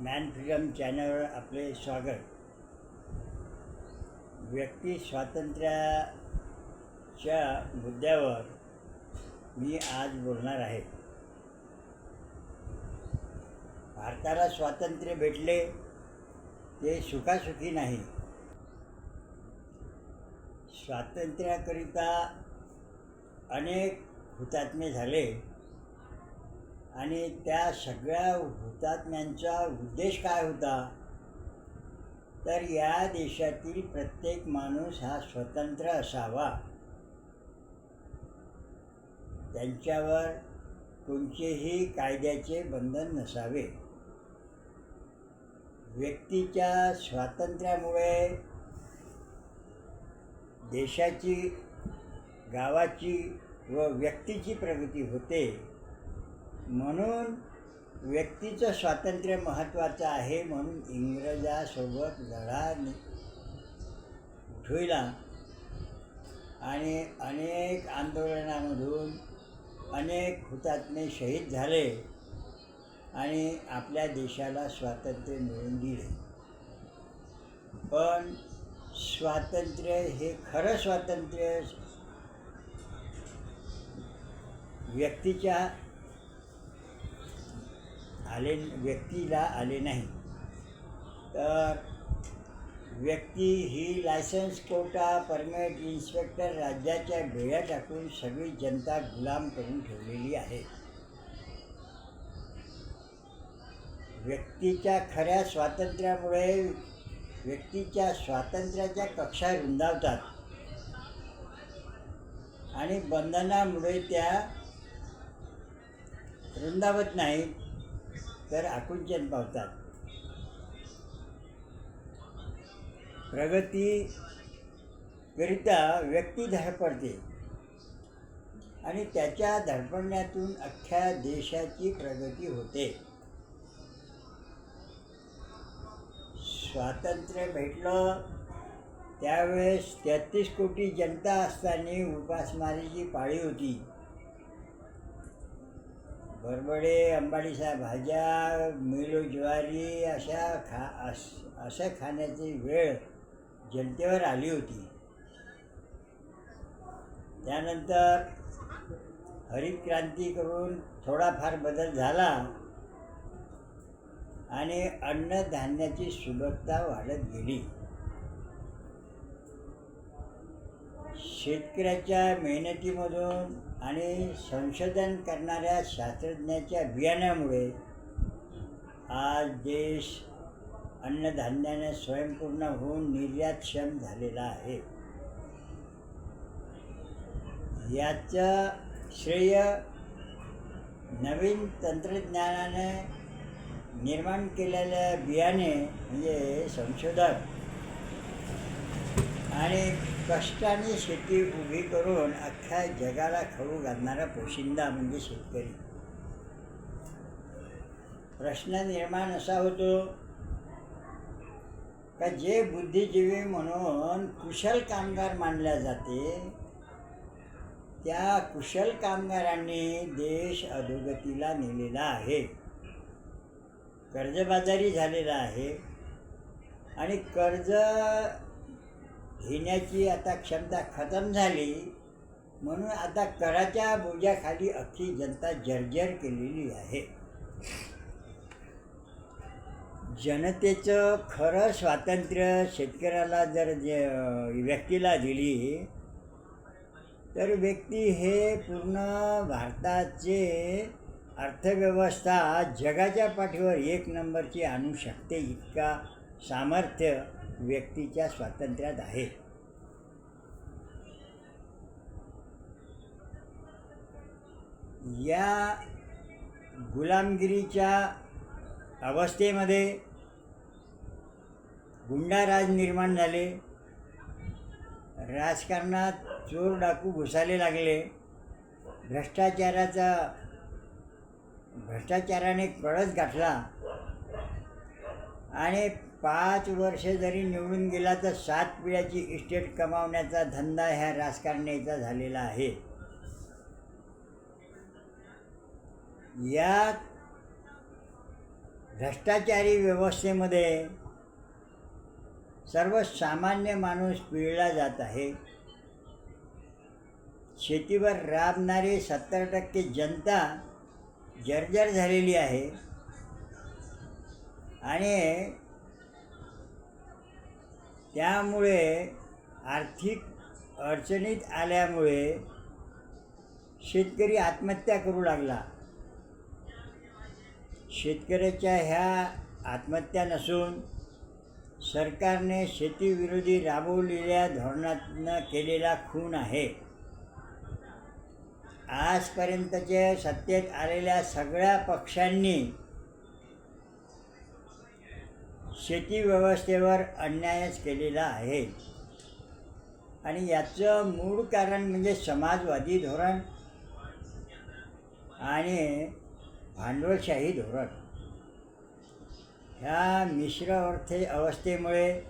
Man freedom चॅनलवर आपले स्वागत. व्यक्ती स्वातंत्र्याच्या मुद्द्यावर मी आज बोलणार आहे. भारताला स्वातंत्र्य भेटले ते सुखासुखी नाही. स्वातंत्र्याकरिता अनेक हुतात्मे झाले आणि त्या सगळ्या हुतात्म्यांचा उद्देश काय होता, तर या देशातील प्रत्येक माणूस हा स्वतंत्र असावा, त्यांच्यावर कोणतेही कायद्याचे बंधन नसावे. व्यक्तीच्या स्वातंत्र्यामुळे देशाची, गावाची व व्यक्तीची प्रगती होते. म्हणून व्यक्तीचं स्वातंत्र्य महत्त्वाचं आहे. म्हणून इंग्रजासोबत लढा उठविला आणि अनेक आंदोलनामधून अनेक हुतात्मे शहीद झाले आणि आपल्या देशाला स्वातंत्र्य मिळवून दिले. पण स्वातंत्र्य हे खरं स्वातंत्र्य व्यक्तीला आले नाही. तर व्यक्ती ही लायसन्स, कोटा, परमिट, इन्स्पेक्टर राज्याच्या बेड्या टाकून सगळी जनता गुलाम करून ठेवलेली आहे. व्यक्तीच्या खऱ्या स्वातंत्र्यामुळे व्यक्तीच्या स्वातंत्र्याच्या कक्षा रुंदावतात आणि बंधनामुळे त्या रुंदावत नाहीत, तर आकुंचन पावतात. प्रगतीकरिता व्यक्ती धडपडते आणि त्याच्या धडपडण्यातून अख्ख्या देशाची प्रगती होते. स्वातंत्र्य भेटलं त्यावेळेस 33 कोटी जनता असताना उपासमारीची पाळी होती. बरबडे, अंबाडीच्या भाज्या, मिलो ज्वारी असं खाण्याची वेळ जनतेवर आली होती. त्यानंतर हरित क्रांती करून थोडाफार बदल झाला आणि अन्नधान्याची सुलभता वाढत गेली. शेतकऱ्याच्या मेहनतीमधून आणि संशोधन करणाऱ्या शास्त्रज्ञाच्या अभियानामुळे आज देश अन्नधान्याने स्वयंपूर्ण होऊन निर्यातक्षम झालेला आहे. याचं श्रेय नवीन तंत्रज्ञानाने निर्माण केलेल्या बियाणे म्हणजे संशोधन आणि कष्टाने शेती उभी करून अख्ख्या जगाला खाऊ घालणारा पोशिंदा म्हणजे शेतकरी. प्रश्न निर्माण असा होतो का जे बुद्धिजीवी म्हणून कुशल कामगार मानल्या जाते, त्या कुशल कामगारांनी देश अधोगतीला नेलेला आहे. कर्जबाजारी झालेला आहे आणि कर्ज घेण्याची आता क्षमता खतम झाली. म्हणून आता कराच्या बोजाखाली अख्खी जनता जर्जर केलेली आहे. जनतेचं खरं स्वातंत्र्य शेतकऱ्याला जर व्यक्तीला दिली, तर व्यक्ती हे पूर्ण भारताचे अर्थव्यवस्था जगाच्या पाठीवर 1 नंबरची आणू शकते. इतका सामर्थ्य व्यक्तीच्या स्वातंत्र्यात आहे. या गुलामगिरीच्या अवस्थेमध्ये गुंडाराज निर्माण झाले. राजकारणात चोर डाकू घुसाले लागले. भ्रष्टाचाराने कळस गाठला आणि 5 वर्ष जरी निवडून गेला तर 7 पिढ्याची इस्टेट कमावण्याचा धंदा ह्या राजकारण्याचा झालेला आहे. यात भ्रष्टाचारी व्यवस्थेमध्ये सर्वसामान्य माणूस पिळला जात आहे. शेतीवर राबणारी 70% जनता जर्जर झालेली आहे आणि त्यामुळे आर्थिक अडचणीत आल्यामुळे शेतकरी आत्महत्या करू लागला. शेतकऱ्याच्या ह्या आत्महत्या नसून सरकारने शेतीविरोधी राबवलेल्या धोरणातनं केलेला खून आहे. आजपर्यंतच्या सत्तेत आलेल्या सगळ्या पक्षांनी शेती व्यवस्थेवर अन्यायच केलेला आहे आणि याचं मूळ कारण म्हणजे समाजवादी धोरण आणि भांडवलशाही धोरण. ह्या मिश्र अवस्थेमुळे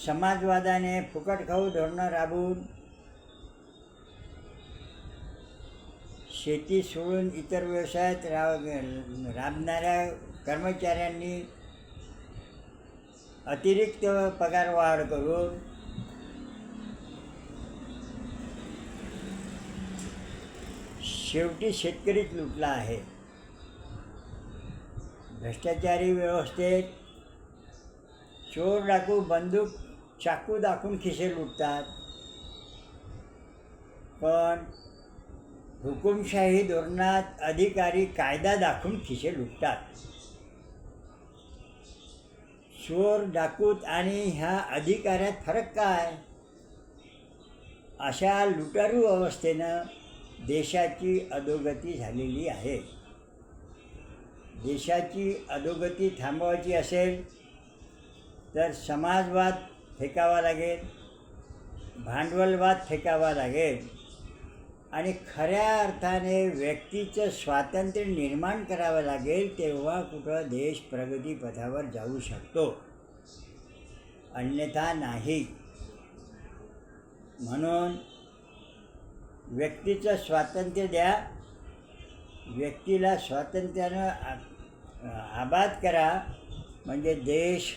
समाजवादाने फुकट खाऊ धोरणं राबवून शेती सोडून इतर व्यवसायात राबणाऱ्या कर्मचाऱ्यांनी अतिरिक्त पगारवाढ करून शेवटी शेतकरीच लुटला आहे. भ्रष्टाचारी व्यवस्थेत चोर डाकू बंदूक चाकू दाखवून खिसे लुटतात, पण हुकुमशाही धोरणात अधिकारी कायदा दाखवून खिसे लुटतात. चोर डाकूत आणि ह्या अधिकाऱ्यात फरक काय? अशा लुटारू अवस्थेनं देशाची अधोगती झालेली आहे. देशाची अधोगती थांबवायची असेल तर समाजवाद फेकावा लागेल, भांडवलवाद फेकावा लागेल आणि खऱ्या अर्थाने व्यक्तीचं स्वातंत्र्य निर्माण करावं लागेल. तेव्हा कुठं देश प्रगतीपथावर जाऊ शकतो, अन्यथा नाही. म्हणून व्यक्तीचं स्वातंत्र्य द्या, व्यक्तीला स्वातंत्र्यानं आबाद करा, म्हणजे देश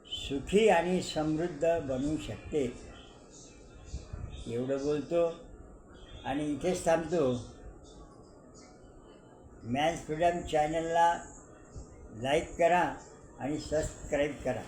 सुखी आणि समृद्ध बनू शकते. एवढं बोलतो आणि इथेच थांबतो. मॅन्स फ्रीडम चॅनलला लाईक करा आणि सबस्क्राईब करा.